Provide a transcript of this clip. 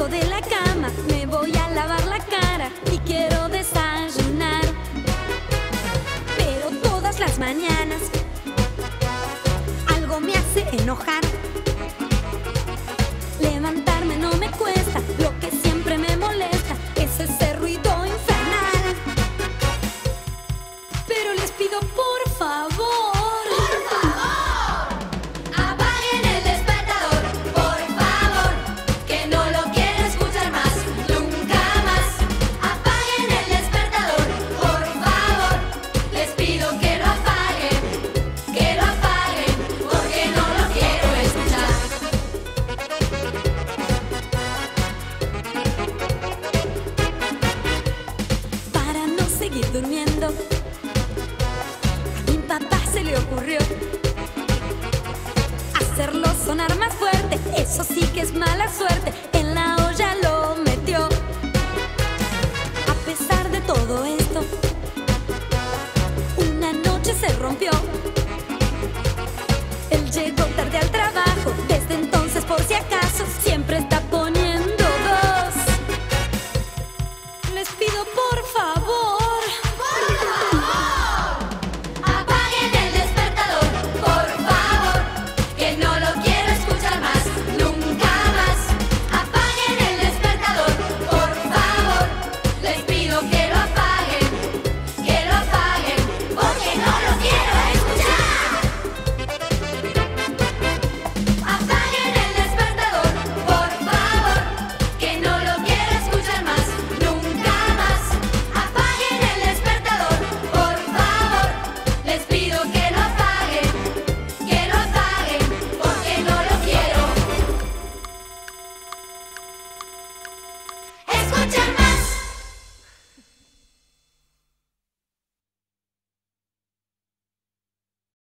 Salgo de la cama, me voy a lavar la cara y quiero desayunar. Pero todas las mañanas algo me hace enojar. Levantarme no me cuesta, lo que siempre me molesta es ese ruido infernal. Pero les pido por favor, apaguen el despertador, por favor, que no lo quiero escuchar más, nunca más. Apaguen el despertador, por favor, les pido que lo apaguen, porque no lo quiero escuchar. para no seguir durmiendo, a mi papá se le ocurrió hacerlo sonar más fuerte. Eso sí que es mala suerte.